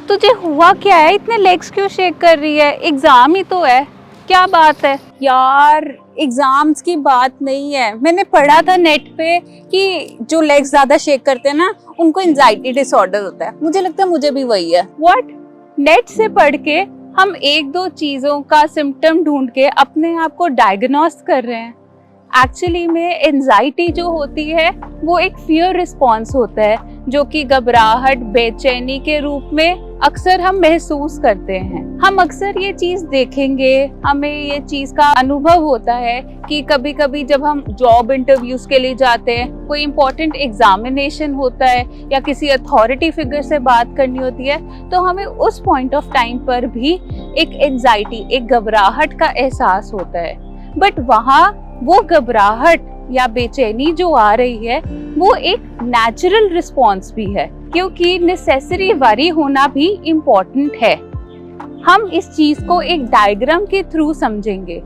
तुझे हुआ क्या है? इतने लेग्स क्यों शेक कर रही है? एग्जाम ही तो है, क्या बात है? यार एग्जाम्स की बात नहीं है, मैंने पढ़ा था नेट पे कि जो लेग्स ज्यादा शेक करते हैं ना उनको एंजाइटी डिसऑर्डर होता है। मुझे लगता है मुझे भी वही है। व्हाट? नेट से पढ़ के हम एक दो चीजों का सिम्टम ढूंढ के अपने आप को डायग्नोस कर रहे हैं। एक्चुअली में एंजाइटी जो होती है वो एक फियर रिस्पॉन्स होता है, जो कि घबराहट, बेचैनी के रूप में अक्सर हम महसूस करते हैं। हम अक्सर ये चीज देखेंगे, हमें ये चीज का अनुभव होता है कि कभी कभी जब हम जॉब इंटरव्यूज के लिए जाते हैं, कोई इंपॉर्टेंट एग्जामिनेशन होता है या किसी अथॉरिटी फिगर से बात करनी होती है, तो हमें उस पॉइंट ऑफ टाइम पर भी एक एंजाइटी, एक घबराहट का एहसास होता है। बट वहाँ वो घबराहट या बेचैनी जो आ रही है वो एक नेचुरल रिस्पॉन्स भी है, क्योंकि नेसेसरी वरी होना भी इम्पोर्टेंट है। हम इस चीज को एक डायग्राम के थ्रू समझेंगे।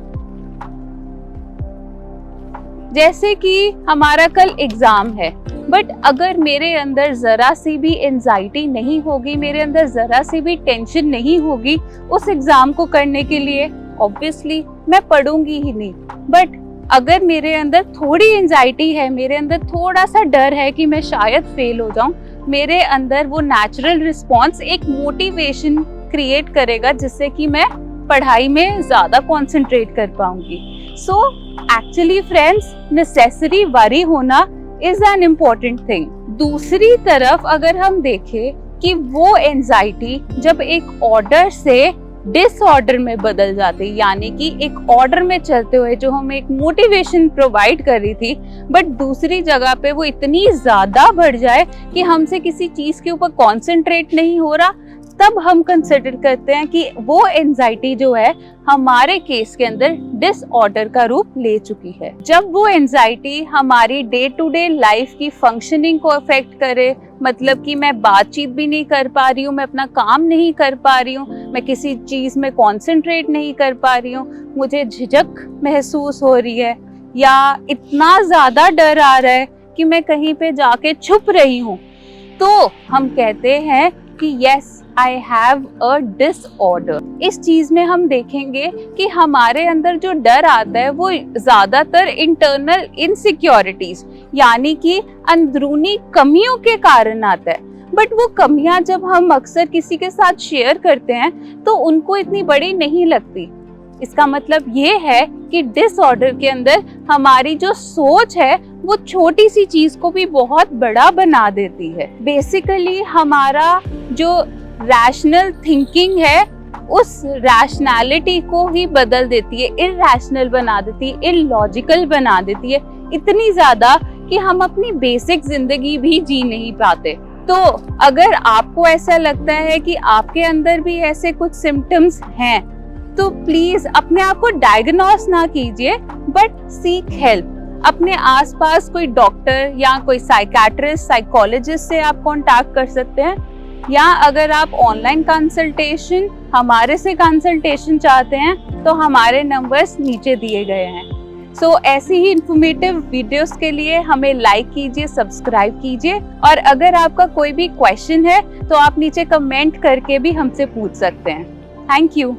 जैसे कि हमारा कल एग्जाम है, बट अगर मेरे अंदर जरा सी भी एंजाइटी नहीं होगी, मेरे अंदर जरा सी भी टेंशन नहीं होगी उस एग्जाम को करने के लिए, ऑब्वियसली मैं पढ़ूंगी ही नहीं। बट अगर मेरे अंदर थोड़ी एंजाइटी है, मेरे अंदर थोड़ा सा डर है कि मैं शायद फेल हो जाऊं, मेरे अंदर वो नेचुरल रिस्पॉन्स एक मोटिवेशन क्रिएट करेगा जिससे कि मैं पढ़ाई में ज्यादा कंसंट्रेट कर पाऊंगी। So actually friends, necessary worry होना इज एन इम्पोर्टेंट थिंग। दूसरी तरफ अगर हम देखें कि वो एंजाइटी जब एक ऑर्डर से डिसऑर्डर में बदल जाती, यानी कि एक ऑर्डर में चलते हुए जो हमें एक मोटिवेशन प्रोवाइड कर रही थी, बट दूसरी जगह पे वो इतनी ज्यादा बढ़ जाए कि हमसे किसी चीज के ऊपर कंसंट्रेट नहीं हो रहा, तब हम कंसिडर करते हैं कि वो एंजाइटी जो है हमारे केस के अंदर डिसऑर्डर का रूप ले चुकी है। जब वो एंजाइटी हमारी डे टू डे लाइफ की फंक्शनिंग को अफेक्ट करे, मतलब कि मैं बातचीत भी नहीं कर पा रही हूँ, मैं अपना काम नहीं कर पा रही हूँ, मैं किसी चीज में कंसंट्रेट नहीं कर पा रही हूँ, मुझे झिझक महसूस हो रही है, या इतना ज्यादा डर आ रहा है कि मैं कहीं पे जाके छुप रही हूँ, तो हम कहते हैं कि yes, I have a disorder. इस चीज में हम देखेंगे कि हमारे अंदर जो डर आता है वो ज्यादातर इंटरनल इनसिक्योरिटीज, यानी कि अंदरूनी कमियों के कारण आता है। बट वो कमियां जब हम अक्सर किसी के साथ शेयर करते हैं तो उनको इतनी बड़ी नहीं लगती। इसका मतलब ये है कि डिसऑर्डर के अंदर हमारी जो सोच है वो छोटी सी चीज को भी बहुत बड़ा बना देती है। बेसिकली हमारा जो रैशनल थिंकिंग है उस रैशनैलिटी को ही बदल देती है, इरैशनल बना देती है, इलॉजिकल बना देती है, इतनी ज्यादा कि हम अपनी बेसिक जिंदगी भी जी नहीं पाते। तो अगर आपको ऐसा लगता है कि आपके अंदर भी ऐसे कुछ सिम्टम्स हैं, तो प्लीज अपने आप को डायग्नोस ना कीजिए, बट सीक हेल्प। अपने आसपास कोई डॉक्टर या कोई साइकियाट्रिस्ट, साइकोलॉजिस्ट से आप कांटेक्ट कर सकते हैं, या अगर आप ऑनलाइन कंसल्टेशन हमारे से कंसल्टेशन चाहते हैं तो हमारे नंबर्स नीचे दिए गए हैं। सो ऐसी ही इंफॉर्मेटिव वीडियोस के लिए हमें लाइक कीजिए, सब्सक्राइब कीजिए, और अगर आपका कोई भी क्वेश्चन है तो आप नीचे कमेंट करके भी हमसे पूछ सकते हैं। Thank you.